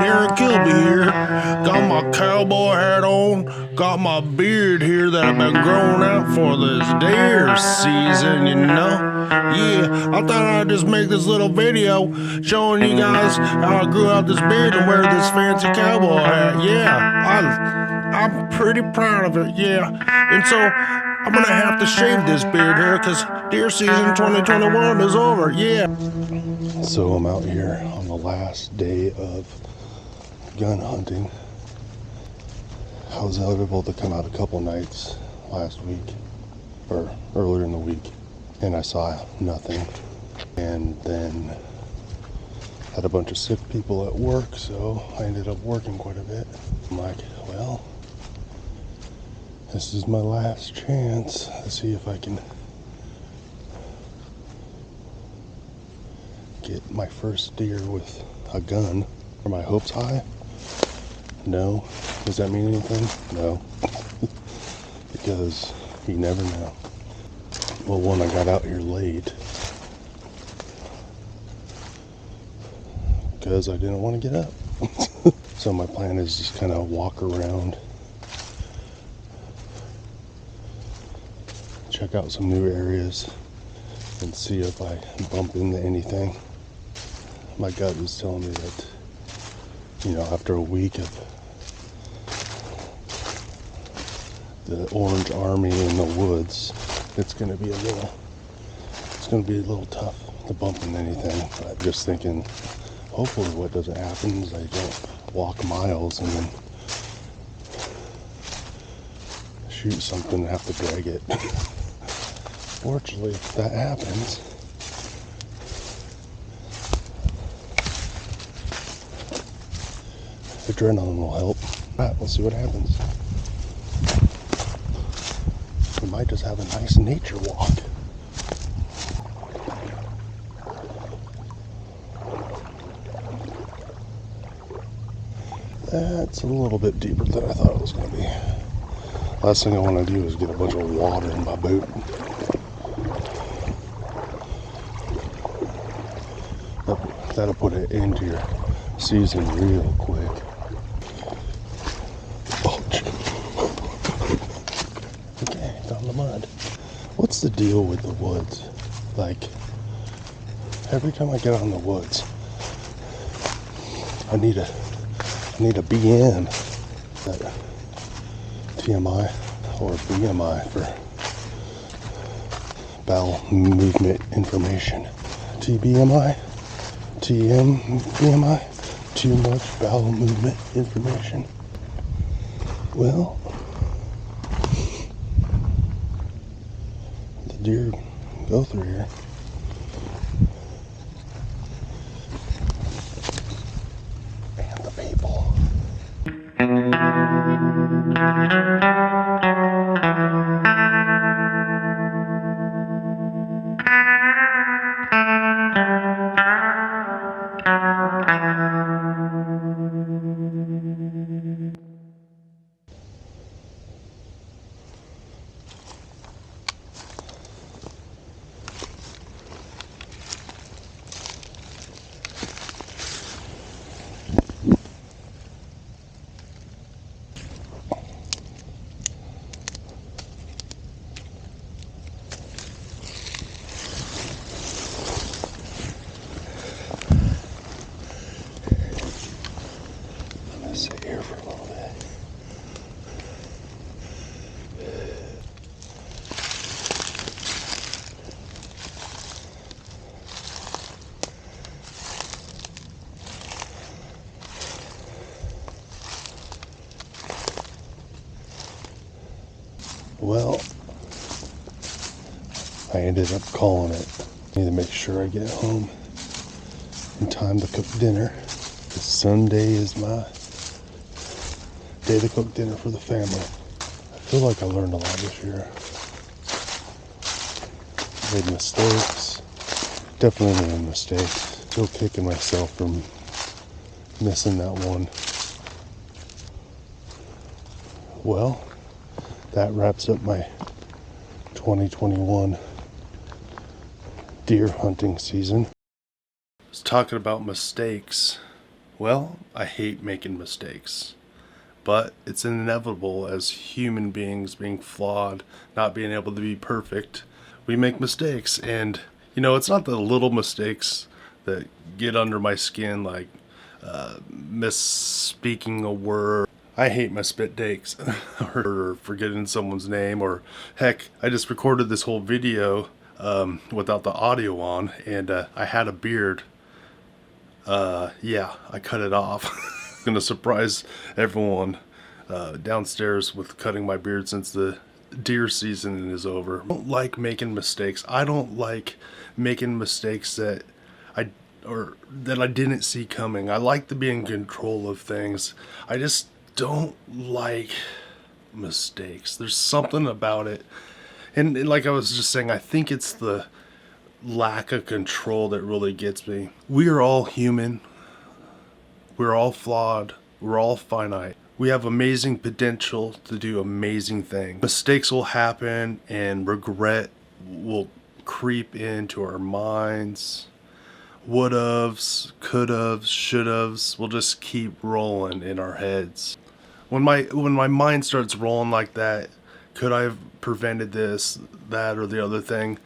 Darren Kilby here. Got my cowboy hat on. Got my beard here that I've been growing out for this deer season, you know. Yeah, I thought I'd just make this little video showing you guys how I grew out this beard and wear this fancy cowboy hat. Yeah, I'm pretty proud of it, yeah. And so I'm gonna have to shave this beard here because deer season 2021 is over, yeah. So I'm out here on the last day of gun hunting. I was able to come out a couple nights last week, or earlier in the week, and I saw nothing. And then had a bunch of sick people at work, so I ended up working quite a bit. I'm like, well, this is my last chance to see if I can get my first deer with a gun. Are my hopes high? No. Does that mean anything? No. Because you never know. Well, one, I got out here late because I didn't want to get up. So my plan is just kind of walk around, check out some new areas, and see if I bump into anything. My gut is telling me that, you know, after a week of the Orange Army in the woods, it's going to be a little tough to bump into anything. But just thinking, hopefully what doesn't happen is I don't walk miles and then shoot something and have to drag it. Fortunately, if that happens, adrenaline will help. Alright, we'll see what happens. We might just have a nice nature walk. That's a little bit deeper than I thought it was going to be. Last thing I want to do is get a bunch of water in my boot. That'll put an end to your season real quick. Okay, down the mud. What's the deal with the woods? Like, every time I get out in the woods, I need a BM, that TMI or BMI for bowel movement information. TBMI, TMBMI, too much bowel movement information. Well, the deer go through here. And the people. Sit here for a little bit. Well, I ended up calling it. Need to make sure I get home in time to cook dinner. Sunday is my day to cook dinner for the family. I feel like I learned a lot this year. Made mistakes. Definitely made mistakes. Still kicking myself from missing that one. Well, that wraps up my 2021 deer hunting season. I was talking about mistakes. Well, I hate making mistakes. But it's inevitable as human beings being flawed, not being able to be perfect. We make mistakes, and it's not the little mistakes that get under my skin, like misspeaking a word. I hate my spit takes or forgetting someone's name, or heck, I just recorded this whole video without the audio on, and I had a beard. Yeah, I cut it off. Gonna surprise everyone downstairs with cutting my beard since the deer season is over. I don't like making mistakes. I don't like making mistakes that I didn't see coming. I like to be in control of things. I just don't like mistakes. There's something about it. And like I was just saying, I think it's the lack of control that really gets me. We are all human. We're all flawed. We're all finite. We have amazing potential to do amazing things. Mistakes will happen and regret will creep into our minds. Would'ves, could'ves, should'ves will just keep rolling in our heads. When my mind starts rolling like that, could I have prevented this, that, or the other thing?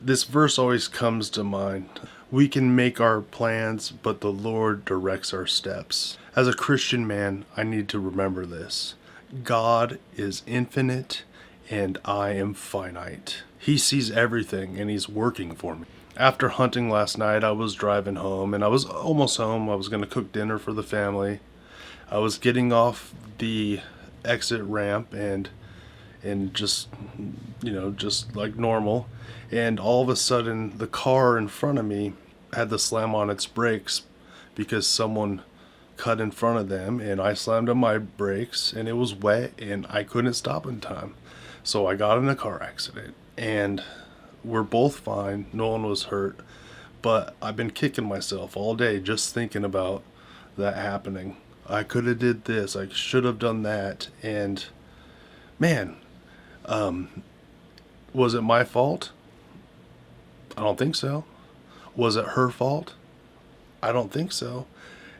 This verse always comes to mind. We can make our plans, but the Lord directs our steps. As a Christian man, I need to remember this. God is infinite and I am finite. He sees everything and He's working for me. After hunting last night, I was driving home, and I was almost home. I was going to cook dinner for the family. I was getting off the exit ramp and just like normal, and all of a sudden the car in front of me had to slam on its brakes because someone cut in front of them, and I slammed on my brakes, and it was wet and I couldn't stop in time, so I got in a car accident, and we're both fine. No one was hurt, but I've been kicking myself all day just thinking about that happening. I could have did this, I should have done that, and man, was it my fault? I don't think so. Was it her fault? I don't think so.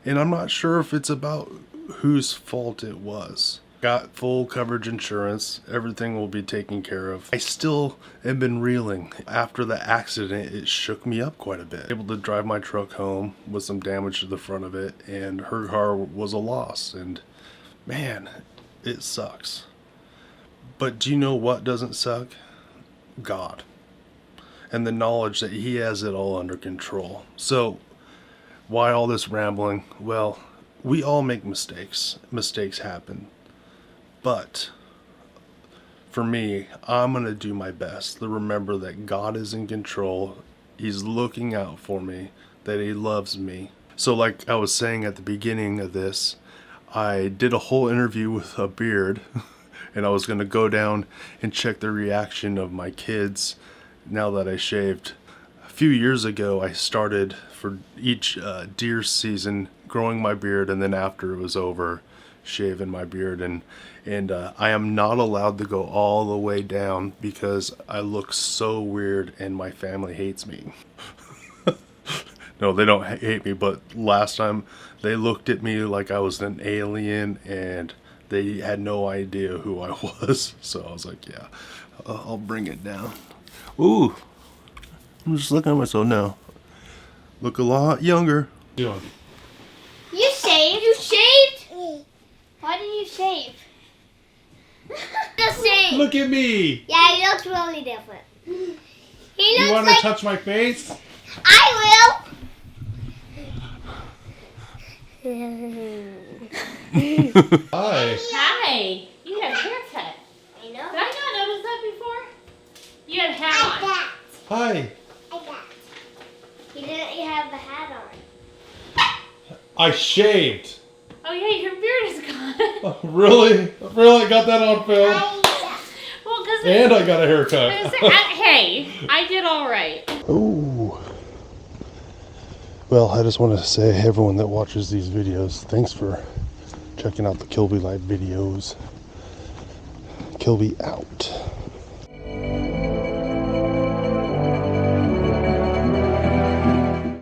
And I'm not sure if it's about whose fault it was. Got full coverage insurance. Everything will be taken care of. I still have been reeling. After the accident, it shook me up quite a bit. Able to drive my truck home with some damage to the front of it, and her car was a loss. And man, it sucks. But do you know what doesn't suck? God. And the knowledge that He has it all under control. So, why all this rambling? Well, we all make mistakes. Mistakes happen. But, for me, I'm going to do my best to remember that God is in control. He's looking out for me. That He loves me. So like I was saying at the beginning of this, I did a whole interview with a beard. And I was going to go down and check the reaction of my kids now that I shaved. A few years ago, I started for each deer season growing my beard, and then after it was over, shaving my beard. And I am not allowed to go all the way down because I look so weird and my family hates me. No, they don't hate me, but last time they looked at me like I was an alien, and they had no idea who I was. So I was like, yeah, I'll bring it down. Ooh, I'm just looking at myself now. Look a lot younger. Doing. You shaved? You shaved? Why did you shave? Just shave. Look at me. Yeah, he looks really different. He You looks want like to touch my face? I will. Hi. Hi. You had a haircut. I know. Did I not notice that before? You had a hat on. got. Hi. I got. He didn't have the hat on. I shaved. Oh yeah, your beard is gone. Really? Really? I got that on film. Well, because And I got a haircut. hey, I did all right. Oh. Well, I just want to say, everyone that watches these videos, thanks for checking out the Kilby Life videos. Kilby out.